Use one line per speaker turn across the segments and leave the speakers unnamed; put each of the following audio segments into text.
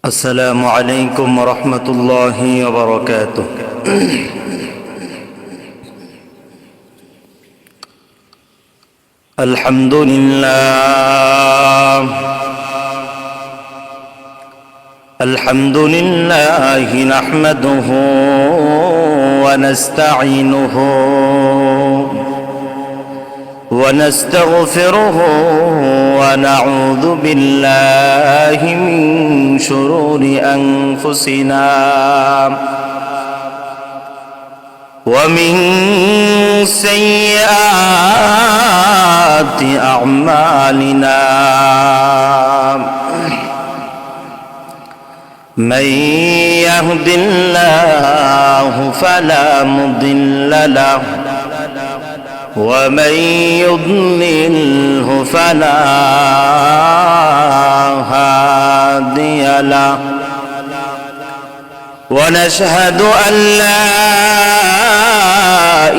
السلام عليكم ورحمة الله وبركاته. الحمد لله نحمده ونستعينه ونستغفره ونعوذ بالله من شرور أنفسنا ومن سيئات أعمالنا من يهد الله فلا مضل له ومن يضلله فلا هادي له ونشهد أن لا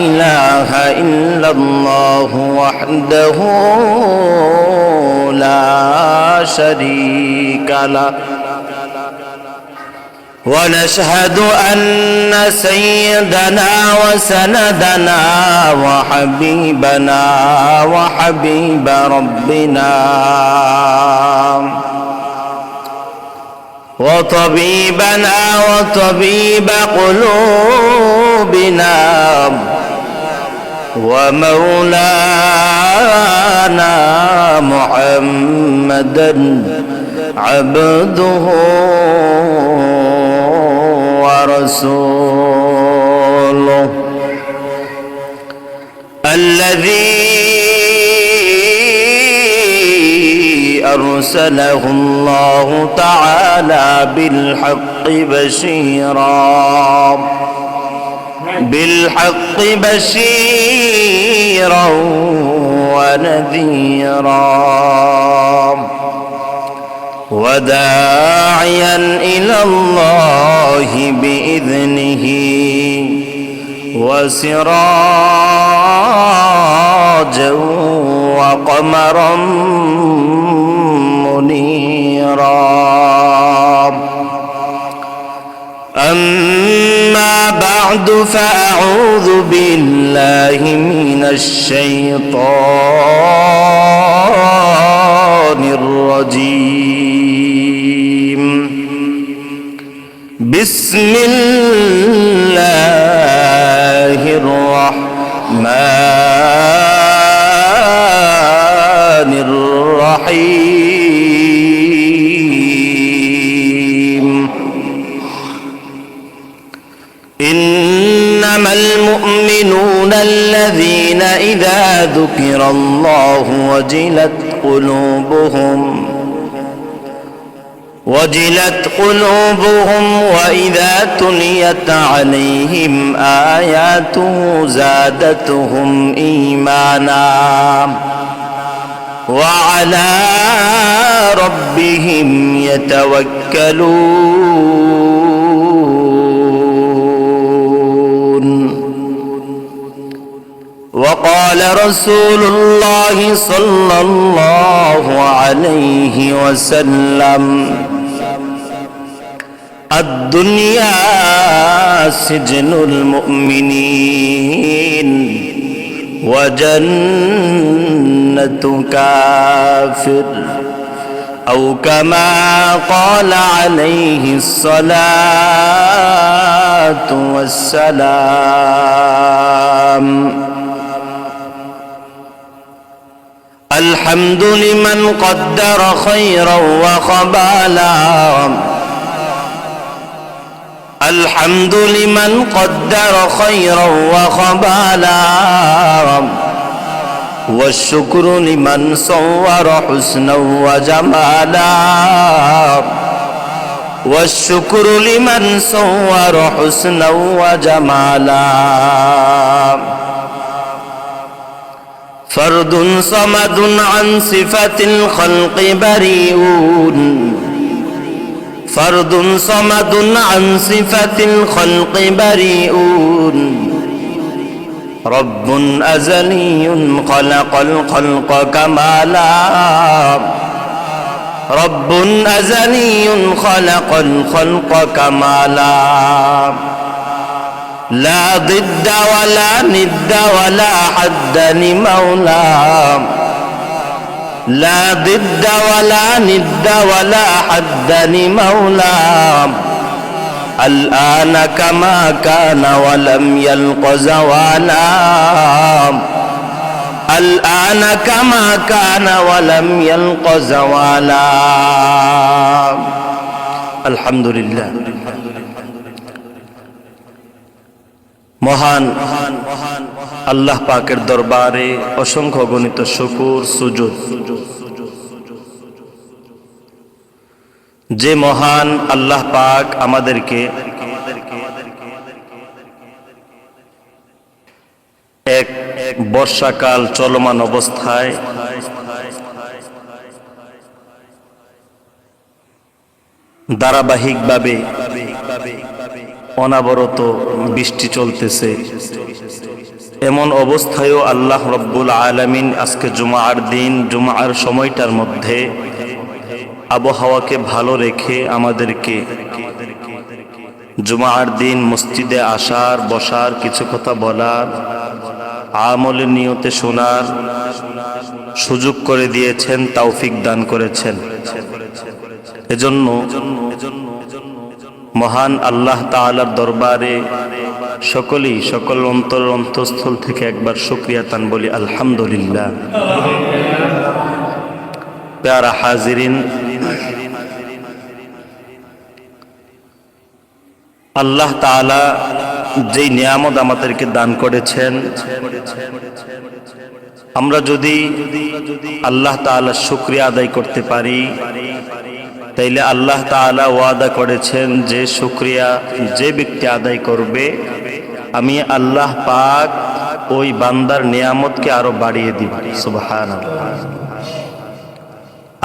إله إلا الله وحده لا شريك له ونشهد أن سيدنا وسندنا وحبيبنا وحبيب ربنا وطبيبنا وطبيب قلوبنا ومولانا محمدا عبده ورسوله الذي أرسله الله تعالى بالحق بشيرا ونذيرا وداعيا إلى الله بإذنه وسراجا وقمرا منيرا أما بعد فأعوذ بالله من الشيطان الرجيم بسم الله الرحمن الرحيم إنما المؤمنون الذين إذا ذكر الله وجلت قلوبهم وإذا تليت عليهم آياته زادتهم إيمانا وعلى ربهم يتوكلون. وقال رسول الله صلى الله عليه وسلم الدنيا سجن المؤمنين وجنة كافر أو كما قال عليه الصلاة والسلام. الحمد لمن قدر خيرا وخبالا الحمد لمن قدر خيرا وخبالا والشكر لمن صور حسنا وجمالا والشكر لمن صور حسنا وجمالا. فرد صمد عن صفة الخلق بريئون فرد صمد عن صفة الخلق بريئون رب أزلي خلق الخلق كمالا রব্বুন আযালিয়ুন খালাকাল খালকা কামালা লা দিদ্দা ওয়ালা নিদ্দা ওয়ালা হাদ্দা লিমাওলা লা দিদ্দা ওয়ালা নিদ্দা ওয়ালা হাদ্দা লিমাওলা الآن كما كان ولم يلق زوالا الآن كما كان ولم يلق زوالا الحمد لله মহান আল্লাহ পাকের দরবারে অসংখ্য গণিত শুকর সুজুদ যে মহান আল্লাহ পাক আমাদেরকে এক বর্ষাকাল চলমান অবস্থায় ধারাবাহিকভাবে অনবরত বৃষ্টি চলতেছে, এমন অবস্থায়ও আল্লাহ রব্বুল আলামিন আজকে জুমার দিন, জুমার সময়টার মধ্যে আবহাওয়াকে ভালো রেখে আমাদেরকে জুমার দিন মসজিদে আসার, বসার, কিছু কথা বলার, আমলের নিয়তে শোনার সুযোগ করে দিয়েছেন, তৌফিক দান করেছেন। এজন্য মহান আল্লাহ তাআলার দরবারে সকলেই সকল অন্তঃস্থল থেকে একবার শুকরিয়া তান বলি আলহামদুলিল্লাহ। প্যারা হাজিরিন, আল্লাহ তাআলা যেই নিয়ামত আমাদেরকে দান করেছেন, আমরা যদি আল্লাহ তাআলার শুকরিয়া আদায় করতে পারি, তাইলে আল্লাহ তাআলা ওয়াদা করেছেন যে শুকরিয়া যে ব্যক্তি আদায় করবে, আমি আল্লাহ পাক ওই বান্দার নিয়ামতকে আরো বাড়িয়ে দিব। সুবহানাল্লাহ।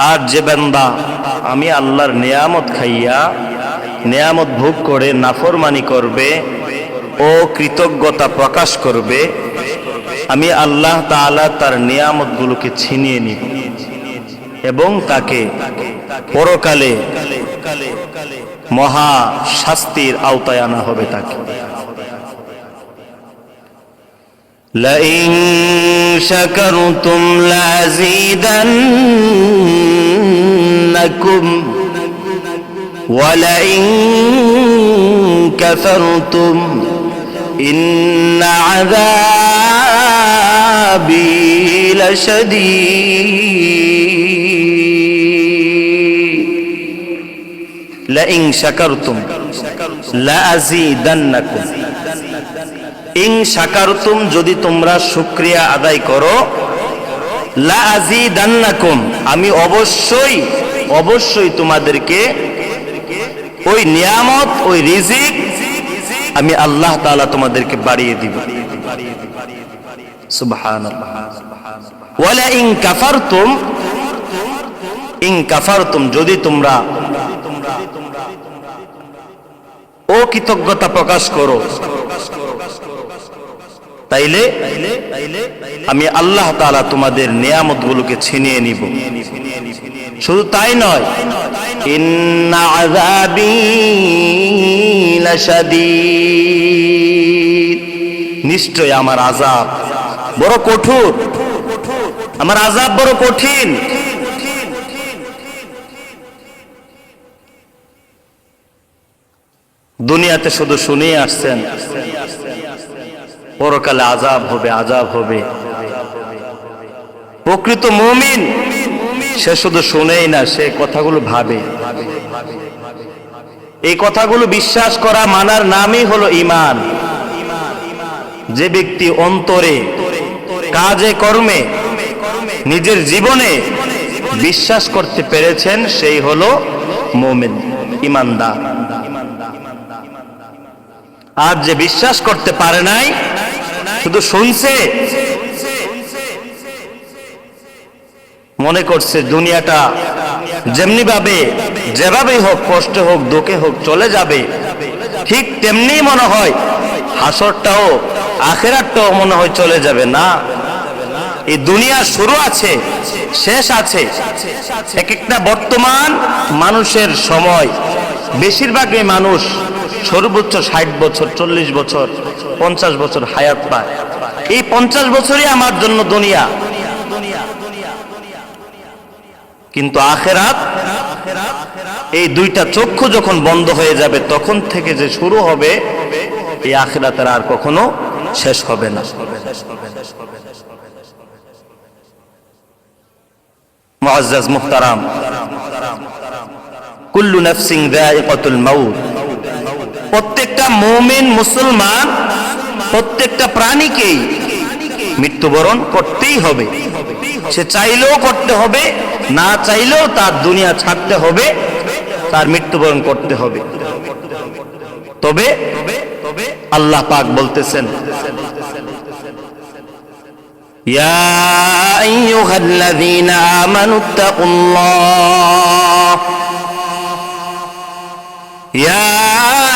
আর যে বান্দা আমি আল্লাহর নিয়ামত খাইয়া, নিয়ামত ভোগ করে নাফরমানি করবে ও কৃতজ্ঞতা প্রকাশ করবে, আমি আল্লাহ তাআলা তার নিয়ামতগুলোকে ছিনিয়ে নিব এবং তাকে পরকালে মহা শাস্তির আওতায় আনা হবে। তাকে লাইন শাকারতুম লাযীদান্নাকুম ওয়া লাইন কাফারতুম ইন্না আযাবি লাশাদীদ। লাইন শাকারতুম লাযীদান্নাকুম, ইন শাকারতুম যদি তোমরা শুকরিয়া আদায় করো, লাযীদান্নাকুম আমি অবশ্যই তোমাদেরকে ওই নিয়ামত, ওই রিজিক আমি আল্লাহ তাআলা তোমাদেরকে বাড়িয়ে দিব। সুবহানাল্লাহ। ওয়ালা ইন কাফারতুম যদি তোমরা অকৃতজ্ঞতা প্রকাশ করো, তাইলে আমি আল্লাহ তাআলা তোমাদের নিয়ামতগুলোকে ছিনিয়ে নিব। শুধু তাই নয়, ইন্না আযাবি লাশাদীদ, নিশ্চয় আমার আযাব বড় কঠোর, আমার আযাব বড় কঠিন। দুনিয়াতে শুধু শুনিয়ে আসছেন পরকালে আযাব হবে, আযাব হবে। প্রকৃত মুমিন সে শুধু শুনেই না, সে কথাগুলো ভাবে। এই কথাগুলো বিশ্বাস করা, মানার নামই হলো ঈমান। যে ব্যক্তি অন্তরে, কাজে, কর্মে, নিজের জীবনে বিশ্বাস করতে পেরেছেন, সেই হলো মুমিন, ঈমানদার। আর যে বিশ্বাস করতে পারে নাই, শুধু শুনছে, মনে করছে দুনিয়াটা যেমনি ভাবে, যেভাবেই হোক, কষ্ট হোক, দুঃখে হোক চলে যাবে, ঠিক তেমনি মনে হয় হাসরটাও, আখিরাতটাও মনে হয় চলে যাবে। না, এই দুনিয়া শুরু আছে, শেষ আছে। এক একটা বর্তমান মানুষের সময়, বেশিরভাগই মানুষ সর্বোচ্চ 60 বছর, 40 বছর, 50 বছর হায়াত পায়। এই 50 বছরই আমার জন্য দুনিয়া। কিন্তু আখিরাত, এই দুইটা চক্ষু যখন বন্ধ হয়ে যাবে তখন থেকে যে শুরু হবে, এই আখিরাতের আর কখনো শেষ হবে না। মুআজ্জাজ মুহতারাম, কুল্লু নাফসিন যায়িকাতুল মাউত। প্রত্যেকটা মুমিন মুসলমান, প্রত্যেকটা প্রাণীকেই মৃত্যুবরণ করতেই হবে। সে চাইলেও করতে হবে, না চাইলেও তার দুনিয়া ছাড়তে হবে, তার মৃত্যুবরণ করতে হবে। তবে আল্লাহ পাক বলতেছেন, ইয়া আইয়ুহাল্লাযীনা আমানুত্তাকুল্লাহ, ইয়া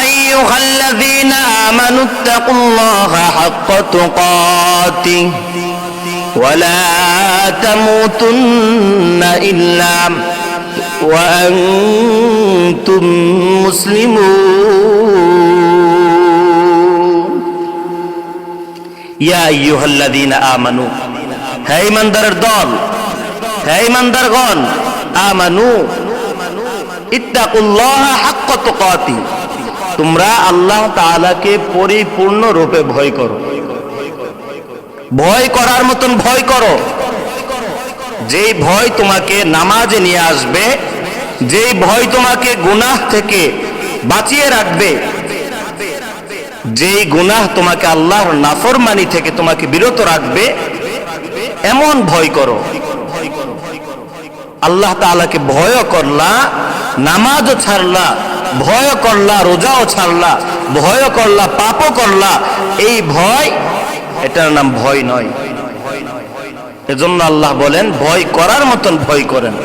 আইয়ুহাল্লাযীনা আমানুত্তাকুল্লাহা হাক্কা তুকাতিহি ওয়া লা তামুতুন্না ইল্লা ওয়া আনতুম মুসলিমুন। ইয়া আইয়ুহাল্লাযীনা আমানু, হে ঈমানদারের দল, হে ঈমানদারগণ, আমানু ইত্তাকুল্লাহা হাক্কা তুকাতিহি, তোমরা আল্লাহ তাআলাকে পরিপূর্ণ রূপে ভয় করো। ভয় করার মতন ভয় করো, যেই ভয় তোমাকে নামাজে নিয়ে আসবে, যেই ভয় তোমাকে গুনাহ থেকে বাঁচিয়ে রাখবে, যেই গুনাহ তোমাকে আল্লাহর নাফরমানি থেকে তোমাকে বিরত রাখবে, এমন ভয় করো। আল্লাহ তাআলাকে ভয় করলা, নামাজও ছাড়লা, ভয় করলা, রোজাও ছাড়লা, ভয় করলা, পাপও করলা, এই ভয়, এটার নাম ভয় নয়। এজন্য আল্লাহ বলেন ভয় করার মতন ভয় করেন।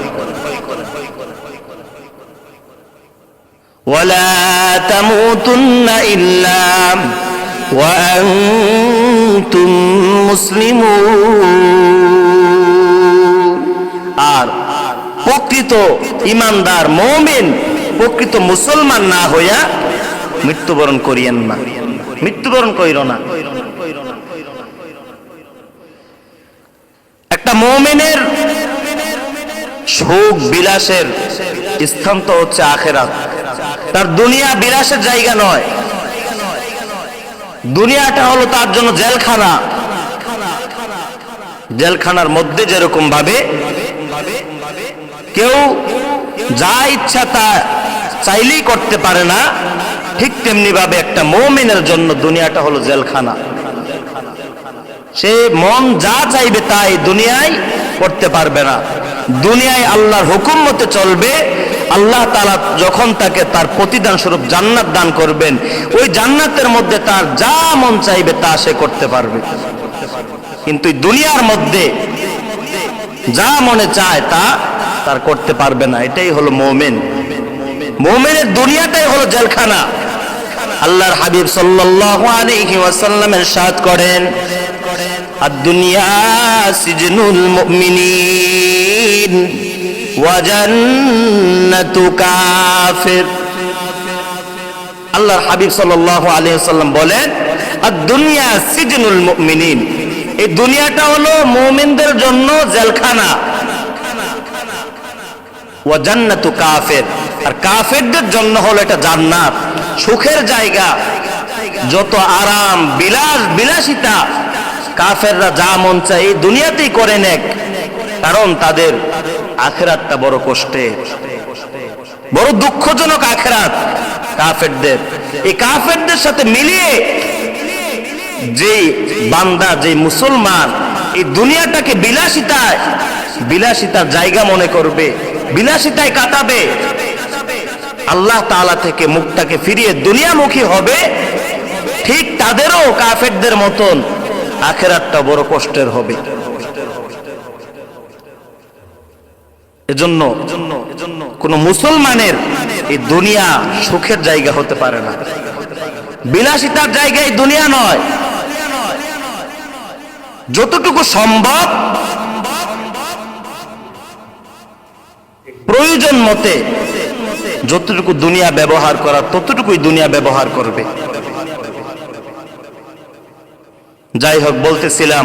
ওয়ালা তামুতুন্না ইল্লা ওয়া আনতুম মুসলিমুন। আর প্রকৃত ঈমানদার মুমিন, প্রকৃত মুসলমান না হইয়া মৃত্যুবরণ করিয়েন না, মৃত্যুবরণ কইরো না। একটা মুমিনের সুখ বিলাসের স্থান তো হচ্ছে আখিরাত। তার দুনিয়া বিলাসের জায়গা নয়। দুনিয়াটা হলো তার জন্য জেলখানা। জেলখানার মধ্যে যেরকম ভাবে কেউ যা ইচ্ছা তা চাইলেই করতে পারে না, ঠিক তেমনি ভাবে একটা মুমিনের জন্য দুনিয়াটা হলো জেলখানা। সে মন যা চাইবে তাই দুনিয়ায় করতে পারবে না। দুনিয়ায় আল্লাহর হুকুম মতে চলবে। আল্লাহ তাআলা যখন তাকে তার প্রতিদান স্বরূপ জান্নাত দান করবেন, ওই জান্নাতের মধ্যে তার যা মন চাইবে তা সে করতে পারবে। কিন্তু দুনিয়ার মধ্যে যা মনে চায় তা তার করতে পারবে না। এটাই হলো মুমিন। মুমিনের দুনিয়াটাই হলো জেলখানা। আল্লাহর হাবিব সাল্লাল্লাহু আলাইহি ওয়াসাল্লাম ইরশাদ করেন, আদ-দুনিয়া সিজনুল মুমিনিন ওয়া জান্নাতু কাফির। আল্লাহর হাবিব সাল্লাল্লাহু আলাইহি ওয়াসাল্লাম বলেন, আদ-দুনিয়া সিজনুল মুমিনিন, এই দুনিয়াটা হলো মুমিনদের জন্য জেলখানা। ওয়া জান্নাতু কাফির, আর কাফেরদের জন্য হলো এটা জান্নাত, সুখের জায়গা। যত আরাম, বিলাসিতা কাফেররা যা মন চায় এই দুনিয়াতেই করে নেক, কারণ তাদের আখিরাতটা বড় কষ্টের, বড় দুঃখজনক আখিরাত কাফেরদের। এই কাফেরদের সাথে মিলিয়ে যে বান্দা, যে মুসলমান এই দুনিয়াটাকে বিলাসিতার জায়গা মনে করবে, বিলাসিতায় কাটাবে, আল্লাহ তাআলা থেকে মুখটাকে ফিরিয়ে দুনিয়ামুখী হবে, ঠিক তাদেরও কাফেরদের মতন আখিরাতটা বড় কষ্টের হবে। এজন্য কোন মুসলমানের এই দুনিয়া সুখের জায়গা হতে পারে না, বিলাসিতার জায়গায় দুনিয়া নয়। যতটুকু সম্ভব প্রয়োজন মতে যতটুকু দুনিয়া ব্যবহার করা ততটুকুই দুনিয়া ব্যবহার করবে। যাই হোক, বলতেছিলাম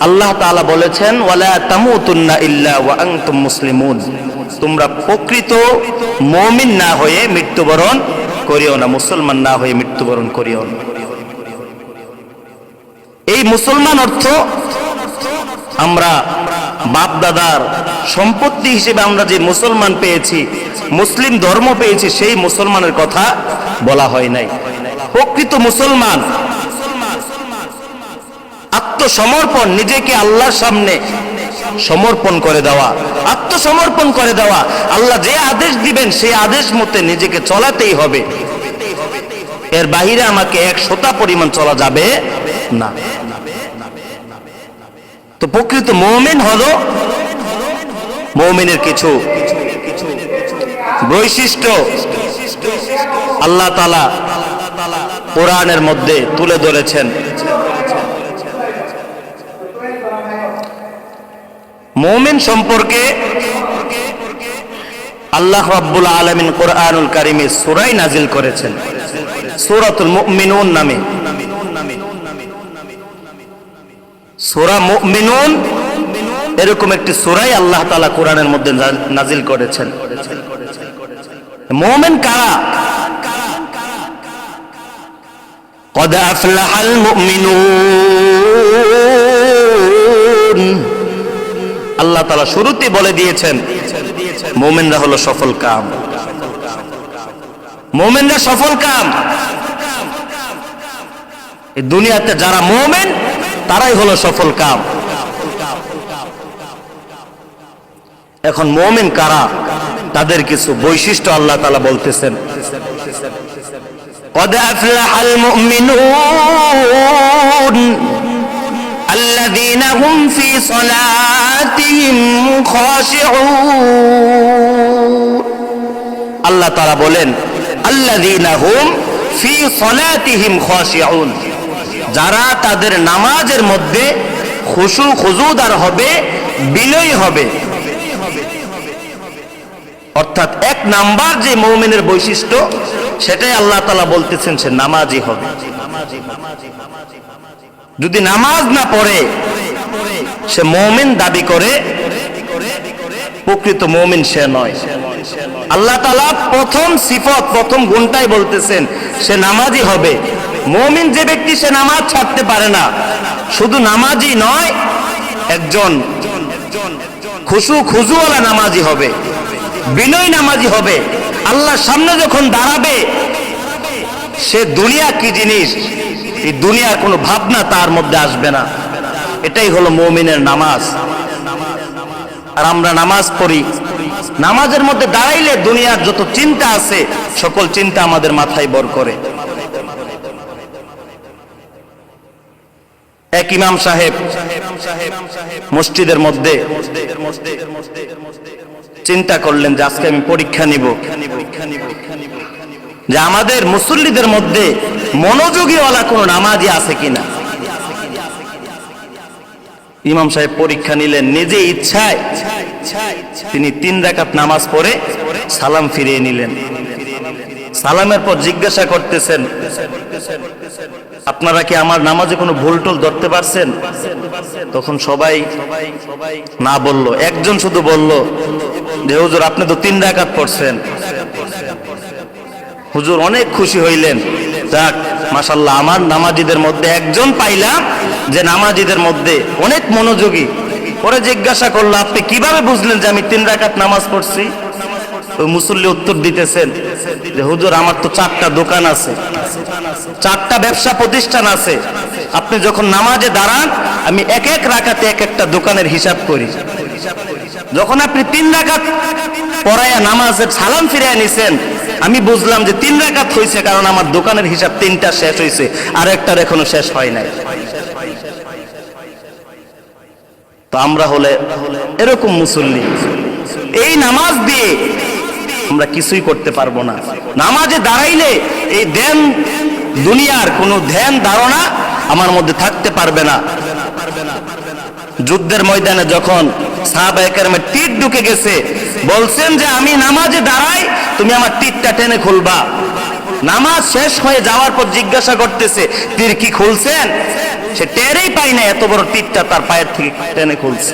আল্লাহ তাআলা বলেছেন ওয়ালা তামুতুন্না ইল্লা ওয়া আনতুম মুসলিমুন, তোমরা প্রকৃত মুমিন না হয়ে মৃত্যুবরণ করিও না, মুসলমান না হয়ে মৃত্যুবরণ করিও না। এই মুসলমান অর্থ আমরা বাপ দাদার সম্পত্তি হিসেবে আমরা যে মুসলমান পেয়েছি, মুসলিম ধর্ম পেয়েছি, সেই মুসলমানের কথা বলা হয় নাই। প্রকৃত মুসলমান আত্মসমর্পণ, নিজেকে আল্লাহর সামনে সমর্পণ করে দেওয়া, আত্মসমর্পণ করে দেওয়া। আল্লাহ যে আদেশ দিবেন সেই আদেশ মতে নিজেকে চলাতেই হবে, এর বাহিরে আমাকে 100টা পরিমাণ চলা যাবে না। তো প্রকৃত মুমিন হলো, মুমিনের কিছু বৈশিষ্ট্য আল্লাহ তাআলা কোরআনের মধ্যে তুলে ধরেছেন। মুমিন সম্পর্কে আল্লাহ রাব্বুল আলামিন কোরআনুল কারীমে সূরা নাজিল করেছেন, সূরাতুল মুমিনুন নামে। সূরা মুমিনুন এরকম একটি সূরাই আল্লাহ তাআলা কোরআনের মধ্যে নাজিল করেছেন। মুমিন কারা? قد أفلح المؤمنون, আল্লাহ তাআলা শুরুতে বলে দিয়েছেন মুমিনরা হলো সফল কাম, মুমিনরা সফল কাম। এই দুনিয়াতে যারা মুমিন তারাই হলো সফল কাম। এখন মুমিন কারা, তাদের কিছু বৈশিষ্ট্য আল্লাহ তাআলা বলতেছেন। قد أفلح المؤمنون الذين هم في صلاتهم خاشعون, আল্লাহ তাআলা বলেন الذين هم في صلاتهم خاشعون, যারা তাদের নামাজের মধ্যে খুশু খুজুদার হবে, বিনয়ী হবে। অর্থাৎ 1 নাম্বার যে মুমিনের বৈশিষ্ট্য সেটাই আল্লাহ তাআলা বলতেছেন, সে নামাজি হবে। যদি নামাজ না পড়ে সে মুমিন দাবি করে, প্রকৃত মুমিন সে নয়। আল্লাহ তাআলা প্রথম সিফত, প্রথম গুণটাই বলতেছেন সে নামাজি হবে। মুমিন যে ব্যক্তি সে নামাজ ছাড়তে পারে না, শুধু নামাজি নয়, একজন খুশু খুজুওয়ালা নামাজি হবে, বিনয় নামাজি হবে। আল্লাহর সামনে যখন দাঁড়াবে সে দুনিয়া কি জিনিস, এই দুনিয়ার কোনো ভাবনা তার মধ্যে আসবে না। এটাই হলো মুমিনের নামাজ। আর আমরা নামাজ পড়ি, নামাজের মধ্যে দাঁড়াইলে দুনিয়ার যত চিন্তা আছে সকল চিন্তা আমাদের মাথায় বর করে। এক ইমাম সাহেব মসজিদের মধ্যে চিন্তা করলেন যে আজকে আমি পরীক্ষা নিব যে আমাদের মুসল্লিদের মধ্যে মনোযোগীওয়ালা কোন নামাজি আছে কিনা। ইমাম সাহেব পরীক্ষা নিলেন, নিজে ইচ্ছায় তিনি 3 রাকাত নামাজ পড়ে সালাম ফিরিয়ে নিলেন। সালামের পর জিজ্ঞাসা করতেছেন, আপনারা কি আমার নামাজে কোনো ভুল টুল ধরতে পারছেন? তখন সবাই না বলল, একজন শুধু বলল যে হুজুর আপনি তো 3 রাকাত পড়ছেন। হুজুর অনেক খুশি হইলেন, যাক মাশাআল্লাহ আমার নামাজিদের মধ্যে একজন পাইলাম যে নামাজিদের মধ্যে অনেক মনোযোগী। পরে জিজ্ঞাসা করলো, আপনি কিভাবে বুঝলেন যে আমি 3 রাকাত নামাজ পড়ছি? ওই মুসল্লি উত্তর দিতেছেন যে হুজুর আমার তো 4টা দোকান আছে, 4টা ব্যবসা প্রতিষ্ঠান আছে। আপনি যখন নামাজে দাঁড়ান আমি এক এক রাকাতে এক একটা দোকানের হিসাব করি। যখন আপনি 3 রাকাত পড়ায়া নামাজের সালাম ফিরিয়ে নিছেন আমি বুঝলাম যে 3 রাকাত হয়েছে, কারণ আমার দোকানের হিসাব 3টা শেষ হয়েছে, আর একটার এখনো শেষ হয় নাই। তো আমরা হলে এরকম মুসল্লি, এই নামাজ দিয়ে আমরা কিছুই করতে পারবো না। নামাজে দাঁড়াইলে এই ধ্যান, দুনিয়ার কোনো ধ্যান ধারণা আমার মধ্যে থাকতে পারবে না। যুদ্ধের ময়দানে যখন সাহাবায়ে কেরামের তীর ঢুকে গেছে, বলছেন যে আমি নামাজে দাঁড়াই, তুমি আমার তীরটা টেনে খুলবা। নামাজ শেষ হয়ে যাওয়ার পর জিজ্ঞাসা করতেছে তীর কি খুলছেন? সে টেরেই পায় না এত বড় তীরটা তার পায়ের থেকে টেনে খুলছে।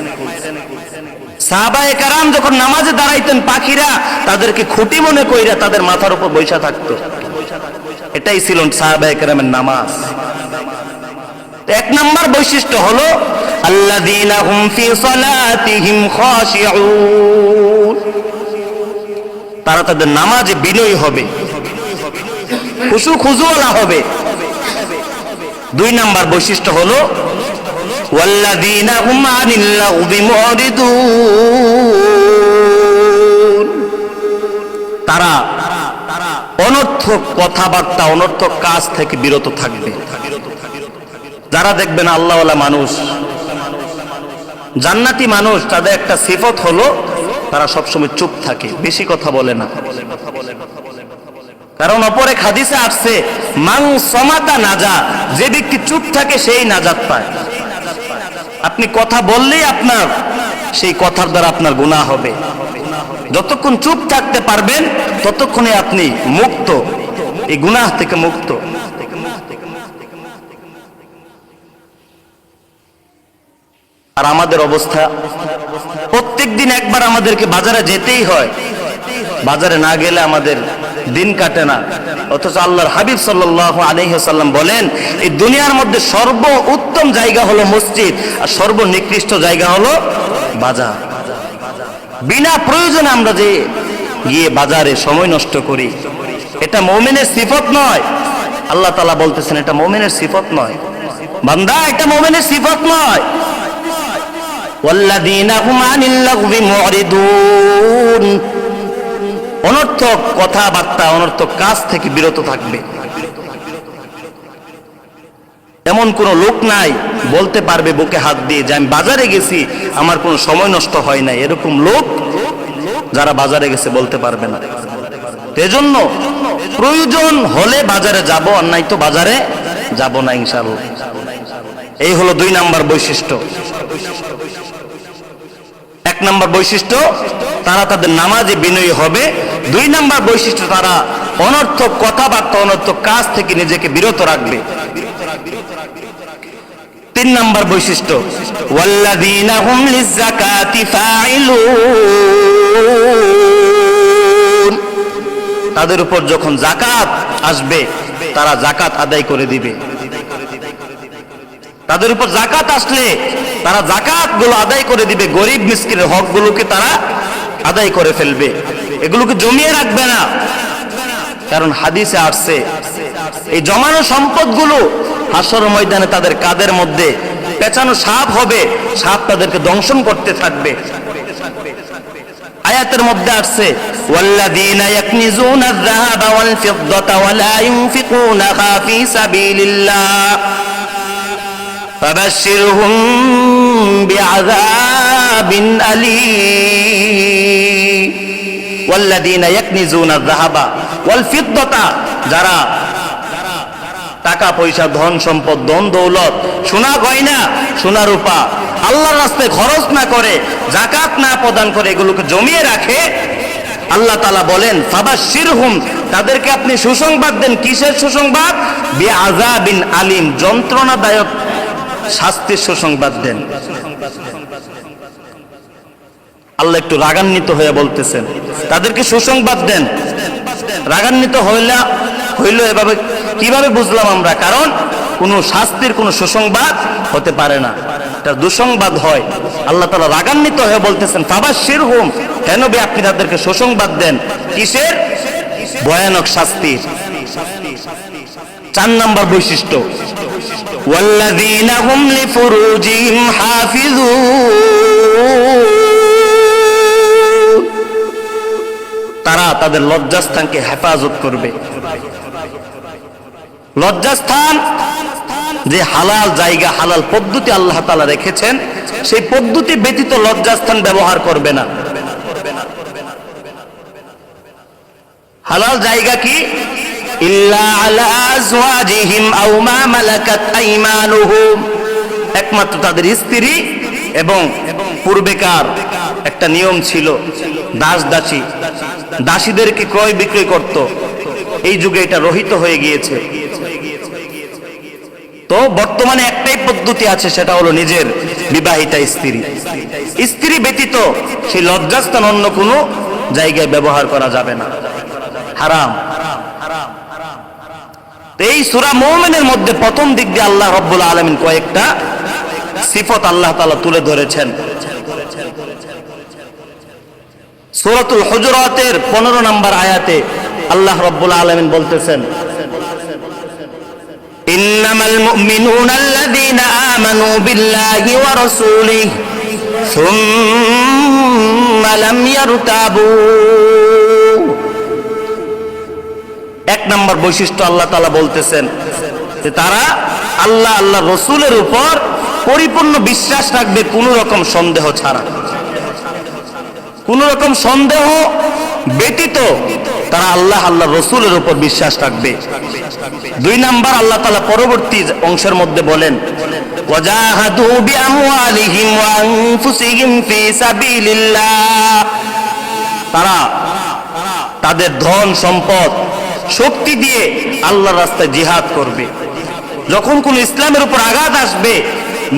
সাহাবায়ে কেরাম যখন নামাজে দাঁড়াইতেন, পাখিরা তাদেরকে খুঁটি মনে কইরা তাদের মাথার উপর বৈশা থাকতো। এটাই ছিল সাহাবায়ে কেরামের নামাজ। এক নাম্বার বৈশিষ্ট্য হলো আল্লাযীনা হুম ফি সালাতিহিম খাশিউন, তারা তাদের নামাজে বিনয়ী হবে, খুশু খুজুওয়ালা হবে। দুই নাম্বার বৈশিষ্ট্য হলো ওয়াল্লাযীনা হুম আনিল লাগবি মুরিদুন, তারা অনর্থক কথাবার্তা, অনর্থক কাজ থেকে বিরত থাকবে। যারা দেখবেন আল্লাহওয়ালা মানুষ, জান্নাতি মানুষ, তাদের একটা সিফত হলো তারা সবসময় চুপ থাকে, বেশি কথা বলে না। কারণ অপর এক হাদিসে আসছে মান সমাতা নাজা, যে ব্যক্তি চুপ থাকে সেই নাজাত পায়। আপনি কথা বললেই আপনার সেই কথার দ্বারা আপনার গুনাহ হবে। যতক্ষণ চুপ থাকতে পারবেন ততক্ষণে আপনি মুক্ত, এই গুনাহ থেকে মুক্ত। আর আমাদের অবস্থা, প্রত্যেকদিন একবার আমাদেরকে বাজারে যেতেই হয়, বাজারে না গেলে আমাদের দিন কাটে না। অথচ আল্লাহর হাবিব সাল্লাল্লাহু আলাইহি ওয়াসাল্লাম বলেন এই দুনিয়ার মধ্যে সর্বোত্তম জায়গা হলো মসজিদ, আর সর্বনিকৃষ্ট জায়গা হলো বাজার। বিনা প্রয়োজনে আমরা যে গিয়ে বাজারে সময় নষ্ট করি, এটা মুমিনের সিফত নয়। আল্লাহ তাআলা বলতেছেন এটা মুমিনের সিফত নয়, বান্দা এটা মুমিনের সিফত নয়। ওয়াল্লাযীনা হুম আনিল লাগবি মুরিদুন, অনর্থক কথাবার্তা, অনর্থক কাজ থেকে বিরত থাকবে। এমন কোন লোক নাই বলতে পারবে বুকে হাত দিয়ে যে আমি বাজারে গেছি, আমার কোনো সময় নষ্ট হয় নাই। এরকম লোক যারা বাজারে গেছে বলতে পারবে না। এজন্য প্রয়োজন হলে বাজারে যাব, আর নাই তো বাজারে যাব না ইনশাআল্লাহ। এই হলো দুই নাম্বার বৈশিষ্ট্য। এক নাম্বার বৈশিষ্ট্য তারা তাদের নামাজে বিনয়ী হবে। দুই নাম্বার বৈশিষ্ট্য তারা অনর্থক কথাবার্তা, অনর্থক কাজ থেকে নিজেকে বিরত রাখবে। তিন নাম্বার বৈশিষ্ট্য ওয়াল্লাযীনা হুম লিয-যাকাতি ফাঈলুন, তাদের উপর যখন যাকাত আসবে তারা যাকাত আদায় করে দিবে। তাদের উপর যাকাত আসলে তারা যাকাত গুলো আদায় করে দিবে, গরিব মিসকিনের হক গুলোকে তারা আদায় করে ফেলবে, এগুলোকে জমিয়ে রাখবে না। কারণ হাদিসে আসছে এই জমানো সম্পদ গুলো হাসর ময়দানে তাদের কাঁধের মধ্যে পেঁচানো সাপ হবে, সাপ তাদেরকে দংশন করতে থাকবে। আয়াতের মধ্যে আসছে ওয়াল্লাযীনা ইয়াকনিজুনা আয-যাহাবা ওয়াল ফিদ্দাতা ওয়া লা ইউনফিকুনাহা ফী সাবিলিল্লাহ ফাবাশশিরহুম বিআযাবিন আলীম। ওয়াল্লাযীনা ইয়াকনিজুনা আয-যাহাবা ওয়াল ফিদ্দাতা, যারা টাকা পয়সা, ধন সম্পদ, ধন দৌলত, সোনা গয়না, সোনা রূপা আল্লাহর রাস্তায় খরচ না করে, যাকাত না প্রদান করে, এগুলোকে জমিয়ে রাখে, আল্লাহ তাআলা বলেন ফাবাশশিরহুম, তাদেরকে আপনি সুসংবাদ দেন। কিসের সুসংবাদ? বিআযাবিন আলীম, যন্ত্রণাদায়ক শাস্তির সুসংবাদ দেন। আল্লাহ একটু রাগান্বিত হয়ে বলতেছেন তাদেরকে সুসংবাদ দেন। রাগান্বিত হইল এভাবে কিভাবে বুঝলাম আমরা? কারণ কোন শাস্তির কোন সুসংবাদ হতে পারে না, এটা দুঃসংবাদ হয়। আল্লাহ তাআলা রাগান্বিত হয়ে বলতেছেন ফাবাশশিরহুম, কেন বে আপনি তাদেরকে সুসংবাদ দেন? কিসের? ভয়ানক শাস্তির। চার নাম্বার বৈশিষ্ট্য ওয়াল্লাযীনা হুম লিফুরুজিহিম হাফিজুন, তারা তাদের লজ্জাস্থানকে হেফাজত করবে। লজ্জাস্থান যে হালাল জায়গা, হালাল পদ্ধতি আল্লাহ তাআলা রেখেছেন, সেই পদ্ধতি ব্যতীত লজ্জাস্থান ব্যবহার করবে না। হালাল জায়গা কি? ইল্লা আলা আজওয়াজিহিম আও মা মালাকাত আইমানুহুম, একমাত্র তাদের স্ত্রী এবং পূর্বেকার একটা নিয়ম ছিল দাস দাসী, দাসীদেরকে ক্রয় বিক্রয় করত। এই যুগে এটা রহিত হয়ে গিয়েছে। তো বর্তমানে একটাই পদ্ধতি আছে, সেটা হলো নিজের বিবাহিতা স্ত্রী। স্ত্রী ব্যতীত সেই লজ্জাস্থান অন্য কোনো জায়গায় ব্যবহার করা যাবে না, হারাম। এই সূরা মুমিনের মধ্যে প্রথম দিক দিয়ে আল্লাহ রাব্বুল আলামিন কয়েকটা সিফত আল্লাহ তাআলা তুলে ধরেছেন। সূরাতুল হুজুরাতের 15 নম্বর আয়াতে আল্লাহ রাব্বুল আলামিন বলতেছেন, ইন্নামাল মুমিনুনা আল্লাযীনা আমানু বিল্লাহি ওয়া রাসূলিহি সুম্মা লাম ইয়ারতাবু। এক নম্বর বৈশিষ্ট্য আল্লাহ তাআলা বলতেছেন যে তারা আল্লাহ আল্লাহ রসুলের উপর পরিপূর্ণ বিশ্বাস রাখবে, কোন রকম সন্দেহ ছাড়া, কোন রকম সন্দেহ ব্যতীত তারা আল্লাহ আল্লাহ রসুলের উপর বিশ্বাস রাখবে। দুই নাম্বার আল্লাহ তাআলা পরবর্তী অংশের মধ্যে বলেন, ওয়াজাহাদু বিআমওয়ালিহিম ওয়া আনফুসিহিম ফি সাবিলিল্লাহ। তারা তাদের ধন সম্পদ শক্তি দিয়ে আল্লাহর রাস্তায় জিহাদ করবে। যখন কোন ইসলামের উপর আঘাত আসবে,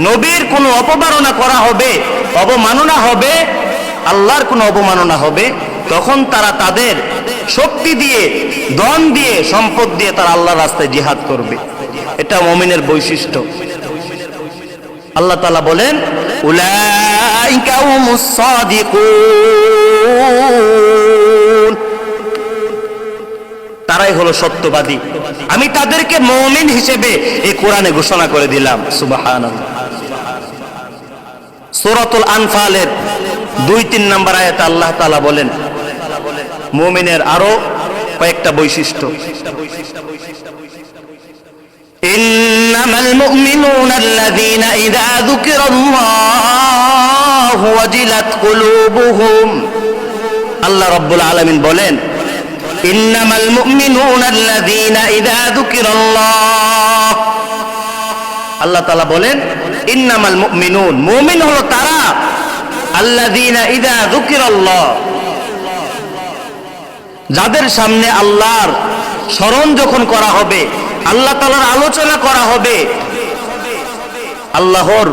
নবীর কোনো অপমাননা করা হবে, অবমাননা হবে, আল্লাহর কোনো অবমাননা হবে, তখন তারা তাদের শক্তি দিয়ে, ধন দিয়ে, সম্পদ দিয়ে তারা আল্লাহর রাস্তায় জিহাদ করবে। এটা মুমিনের বৈশিষ্ট্য। আল্লাহ তাআলা বলেন, উলাইকা হুমুস সাদিকুন। তারাই হলো সত্যবাদী। আমি তাদেরকে মুমিন হিসেবে এই কোরআনে ঘোষণা করে দিলাম। সুবহানাল্লাহ। সূরাতুল আনফালের 2-3 নম্বর আয়াতে আল্লাহ তাআলা বলেন মুমিনের আরো কয়েকটা বৈশিষ্ট্য। ইন্নামাল মুমিনুনা আল্লাযীনা ইযা যুকিরাল্লাহু ওয়াজিলাত কুলুবুহুম। আল্লাহ রাব্বুল আলামিন বলেন, ইন্নামাল মুমিনুনা আল্লাযীনা ইযা যুকিরাল্লাহ। আল্লাহ তাআলা বলেন ইন্নামাল মুমিনুন, মুমিন হলো তারা, আল্লাযীনা ইযা যুকিরাল্লাহ, যাদের সামনে আল্লাহর স্মরণ যখন করা হবে, আল্লাহ তাআলার আলোচনা করা হবে, আল্লাহর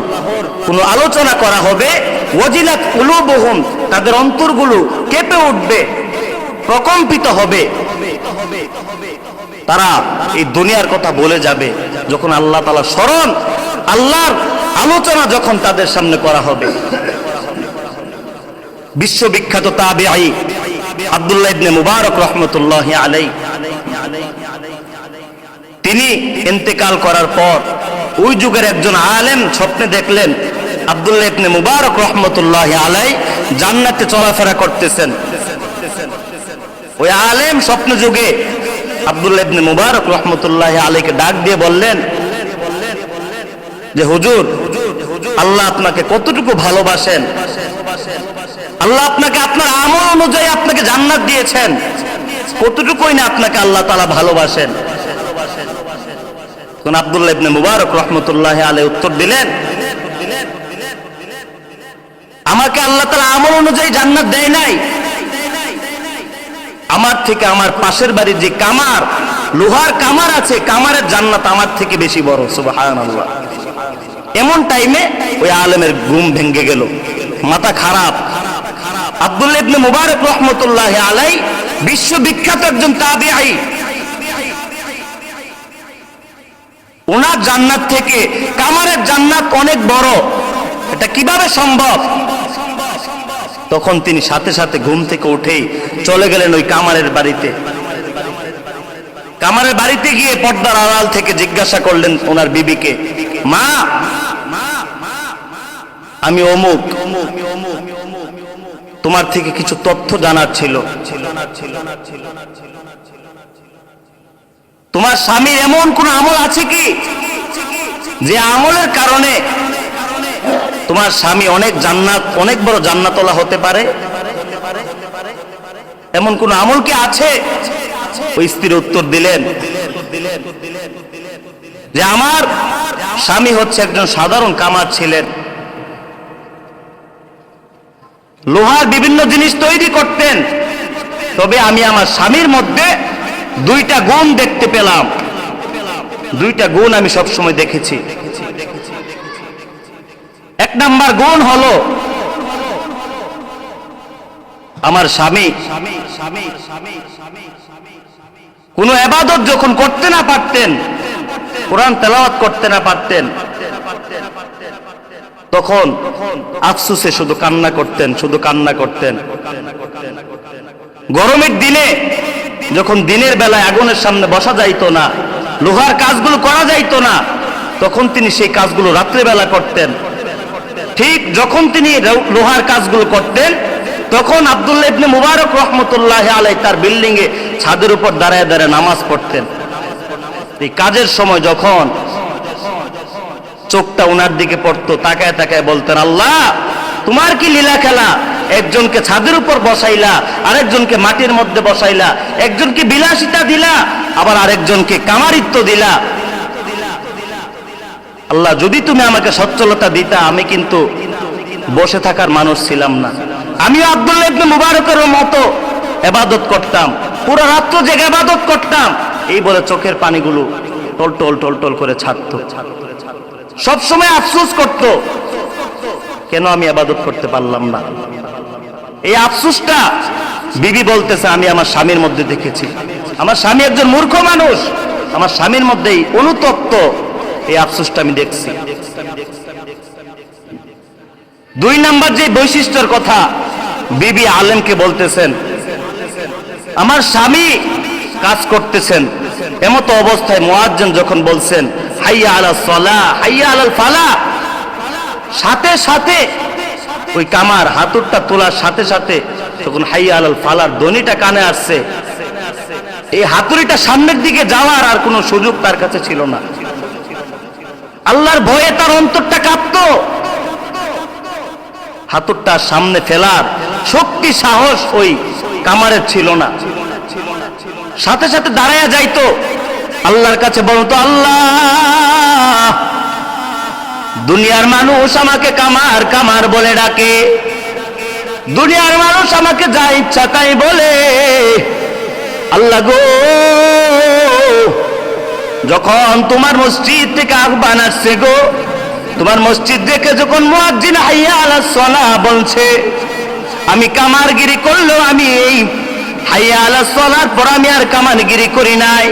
কোন আলোচনা করা হবে, ওয়াজিলাত কুলুবুহুম, তাদের অন্তরগুলো কেঁপে উঠবে, প্রকম্পিত হবে। তারা এই দুনিয়ার কথা বলে যাবে যখন আল্লাহ তাআলার স্মরণ, আল্লাহর আলোচনা যখন তাদের সামনে করা হবে। বিশ্ববিখ্যাত তাবিঈ আব্দুল্লাহ ইবনে মুবারক রাহমাতুল্লাহি আলাইহি, তিনি ইন্তেকাল করার পর ওই যুগের একজন আলেম স্বপ্নে দেখলেন আব্দুল্লাহ ইবনে মুবারক রাহমাতুল্লাহি আলাইহি জান্নাতে চলাফেরা করতেছেন। ওই আলেম স্বপ্ন যুগে আব্দুল্লাহ ইবনে মুবারক রাহমাতুল্লাহি আলাইহিকে ডাক দিয়ে বললেন যে হুজুর, আল্লাহ আপনাকে কতটুকু ভালোবাসেন, আল্লাহ আপনাকে আপনার আমল অনুযায়ী আপনাকে জান্নাত দিয়েছেন, কতটুকুই না আপনাকে আল্লাহ তাআলা ভালোবাসেন। তখন আব্দুল্লাহ ইবনে মুবারক রাহমাতুল্লাহি আলাইহি উত্তর দিলেন, আমাকে আল্লাহ তাআলা আমল অনুযায়ী জান্নাত দেয় নাই, আমার থেকে আমার পাশের বাড়ির যে কামার, লোহার কামার আছে, কামারের জান্নাত আমার থেকে বেশি বড়। সুবহানাল্লাহ। এমন টাইমে ওই আলেমের ঘুম ভেঙে গেল, মাথা খারাপ। আব্দুল্লাহ ইবনে মুবারক রাহমাতুল্লাহি আলাইহি বিশ্ববিখ্যাত একজন তাবিঈ, ওনার জান্নাত থেকে কামারের জান্নাত অনেক বড়, এটা কিভাবে সম্ভব? তখন তিনি সাথে সাথে ঘুম থেকে উঠেই চলে গেলেন ওই কামারের বাড়িতে। কামারের বাড়িতে গিয়ে পর্দার আড়াল থেকে জিজ্ঞাসা করলেন ওনার বিবিকে, মা, আমি অমুক, তোমার থেকে কিছু তথ্য জানার ছিল। তোমার স্বামীর এমন কোন আমল আছে কি যে আমলের কারণে তোমার স্বামী অনেক জান্নাত, অনেক বড় জান্নাতওয়ালা হতে পারে? এমন কোন আমল কি আছে? ওই স্ত্রী উত্তর দিলেন, যে আমার স্বামী হচ্ছে একজন সাধারণ কামার ছিলেন, লোহার বিভিন্ন জিনিস তৈরি করতেন, তবে আমি আমার স্বামীর মধ্যে দুইটা গুণ দেখতে পেলাম, দুইটা গুণ আমি সবসময় দেখেছি। এক নাম্বার গুণ হলো আমার স্বামী কোন ইবাদত যখন করতে না পারতেন, কোরআন তেলাওয়াত করতে না পারতেন, তখন আফসোসে শুধু কান্না করতেন, শুধু কান্না করতেন। গরমের দিনে যখন দিনের বেলায় আগুনের সামনে বসা যাইতো না, লোহার কাজগুলো করা যাইতো না, তখন তিনি সেই কাজগুলো রাত্রিবেলা করতেন। ঠিক যখন তিনি লোহার কাজগুলো করতেন, তখন আব্দুল্লাহ ইবনে মুবারক রহমতুল্লাহ আলাইহি তার বিল্ডিং এ ছাদের উপর দাঁড়ায় দাঁড়ায় নামাজ পড়তেন। এই কাজের সময় যখন চোখটা উনার দিকে পড়তো, তাকায় তাকায় বলতেন, আল্লাহ তোমার কি লীলা খেলা, একজনকে ছাদের উপর বসাইলা, আরেকজনকে মাটির মধ্যে বসাইলা, একজনকে বিলাসিতা দিলা, আবার আরেকজনকে কামারিত্ব দিলা। আল্লাহ যদি তুমি আমাকে সচ্ছলতা দিতা, আমি কিন্তু বসে থাকার মানুষ ছিলাম না, আমিও আব্দুল্লাহ ইবনে মুবারকের মতো ইবাদত করতাম, পুরো রাত্র জেগে ইবাদত করতাম। এই বলে চোখের পানিগুলো টলটল টলটল করে ছাড়তো, সবসময় আফসোস করত, কেন আমি ইবাদত করতে পারলাম না। এই আফসোসটা বিবি বলতেছে আমি আমার স্বামীর মধ্যে দেখেছি। আমার স্বামী একজন মূর্খ মানুষ, আমার স্বামীর মধ্যেই অনুতপ্ত, এই আফসোসটা আমি দেখছি। দুই নাম্বার যে বৈশিষ্ট্যের কথা বিবি আলেমকে বলতেছেন, আমার স্বামী কাজ করতেছেন, এমতো অবস্থায় মুয়াজ্জিন যখন বলছেন হাইয়া আলাস সালাহ হাইয়া আলাল ফালাহ, সাথে সাথে ওই কামার হাতুড়টা তোলার সাথে সাথে তখন হাইয়া আলাল ফালার ধ্বনিটা কানে আসছে। এই হাতুড়িটা সামনের দিকে যাওয়ার আর কোনো সুযোগ তার কাছে ছিল না। আল্লাহর ভয়ে তার অন্তরটা কাঁপতো, হাতুড়টা সামনে ফেলার শক্তি সাহস ওই কামারের ছিল না। সাথে সাথে দাঁড়ায়া যাইতো, আল্লাহর কাছে বলতো, আল্লাহ দুনিয়ার মানুষ আমাকে কামার কামার বলে ডাকে, দুনিয়ার মানুষ আমাকে যা ইচ্ছা তাই বলে, আল্লাহ গো যখন তোমার মসজিদ থেকে আহ্বান আসছে গো, তোমার মসজিদ দেখে যখন মুয়াজ্জিন হাইয়া আলাস সালাহ বলছে, আমি কামারগিরি করলেও আমি এই হাইয়া আলাস সালাহর পর আমি আর কামারগিরি করি নাই,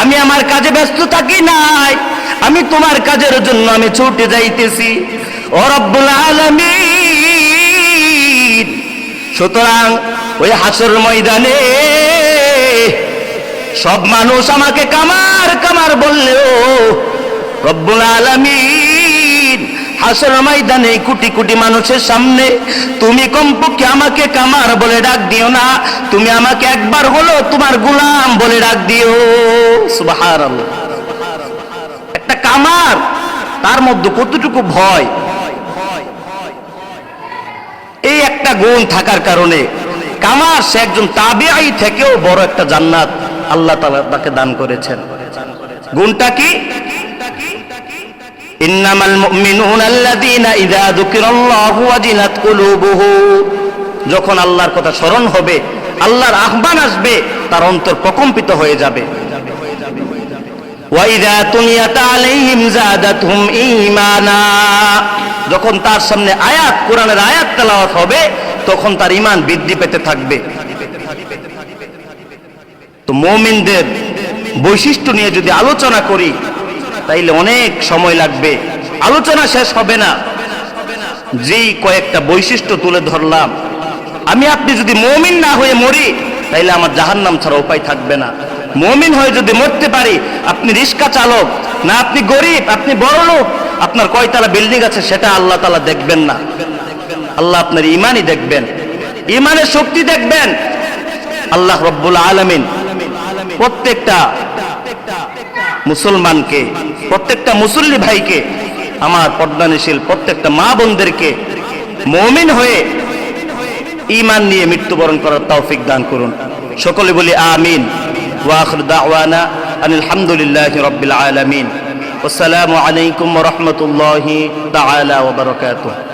আমি আমার কাজে ব্যস্ত থাকি নাই, আমি তোমার কাজের জন্য আমি ছুটে যাইতেছি ও রব্বুল আলামিন। সুতরাং ওই হাসর ময়দানে সব মানুষ আমাকে কামার কামার বললেও রব্বুল আলামিন হাসর ময়দানে কোটি কোটি মানুষের সামনে তুমি কমপক্ষে আমাকে কামার বলে ডাক দিও না, তুমি আমাকে একবার হলো তোমার গোলাম বলে ডাক দিও। সুবহানাল্লাহ। একটা কামার, তার মধ্যে কতটুকু ভয়, এই একটা গুণ থাকার কারণে কামার সে একজন তাবিঈ থেকেও বড় একটা জান্নাত আল্লাহ তাআলা তাকে দান করেছেন। গুণটা কি? ইন্নামাল মুমিনুনা আল্লাযীনা ইযা যুকিরাল্লাহু ওয়াজিলাত কুলুবুহুম, যখন আল্লাহর কথা স্মরণ হবে, আল্লাহর আহ্বান আসবে, তার অন্তর প্রকম্পিত হয়ে যাবে। ওয়া ইযা তুলিয়াত আলাইহিম যাদাতহুম ঈমানা, যখন তার সামনে আয়াত, কোরআনের আয়াত তেলাওয়াত হবে, তখন তার ঈমান বৃদ্ধি পেতে থাকবে। তো মুমিনদের বৈশিষ্ট্য নিয়ে যদি আলোচনা করি তাইলে অনেক সময় লাগবে, আলোচনা শেষ হবে না। যেই কয়েকটা বৈশিষ্ট্য তুলে ধরলাম, আমি আপনি যদি মুমিন না হয়ে মরি তাইলে আমার জাহান্নাম ছাড়া উপায় থাকবে না। মুমিন হয়ে যদি মরতে পারি, আপনি রিক্সা চালক না, আপনি গরিব, আপনি বড়লোক, আপনার কয়তলা বিল্ডিং আছে সেটা আল্লাহ তাআলা দেখবেন না, আল্লাহ আপনার ঈমানই দেখবেন, ঈমানের শক্তি দেখবেন। আল্লাহ রব্বুল আলামিন প্রত্যেকটা মুসলমানকে, প্রত্যেকটা মুসল্লি ভাইকে, আমার পর্দানিশীল প্রত্যেকটা মা বোনদেরকে মুমিন হয়ে ঈমান নিয়ে মৃত্যুবরণ করার তৌফিক দান করুন। সকলে বলি আমিন। ওয়া আখিরু দাওয়ানা আনিল হামদুলিল্লাহি রাব্বিল আলামিন। আসসালামু আলাইকুম ওয়া রাহমাতুল্লাহি তাআলা ওয়া বারাকাতুহু।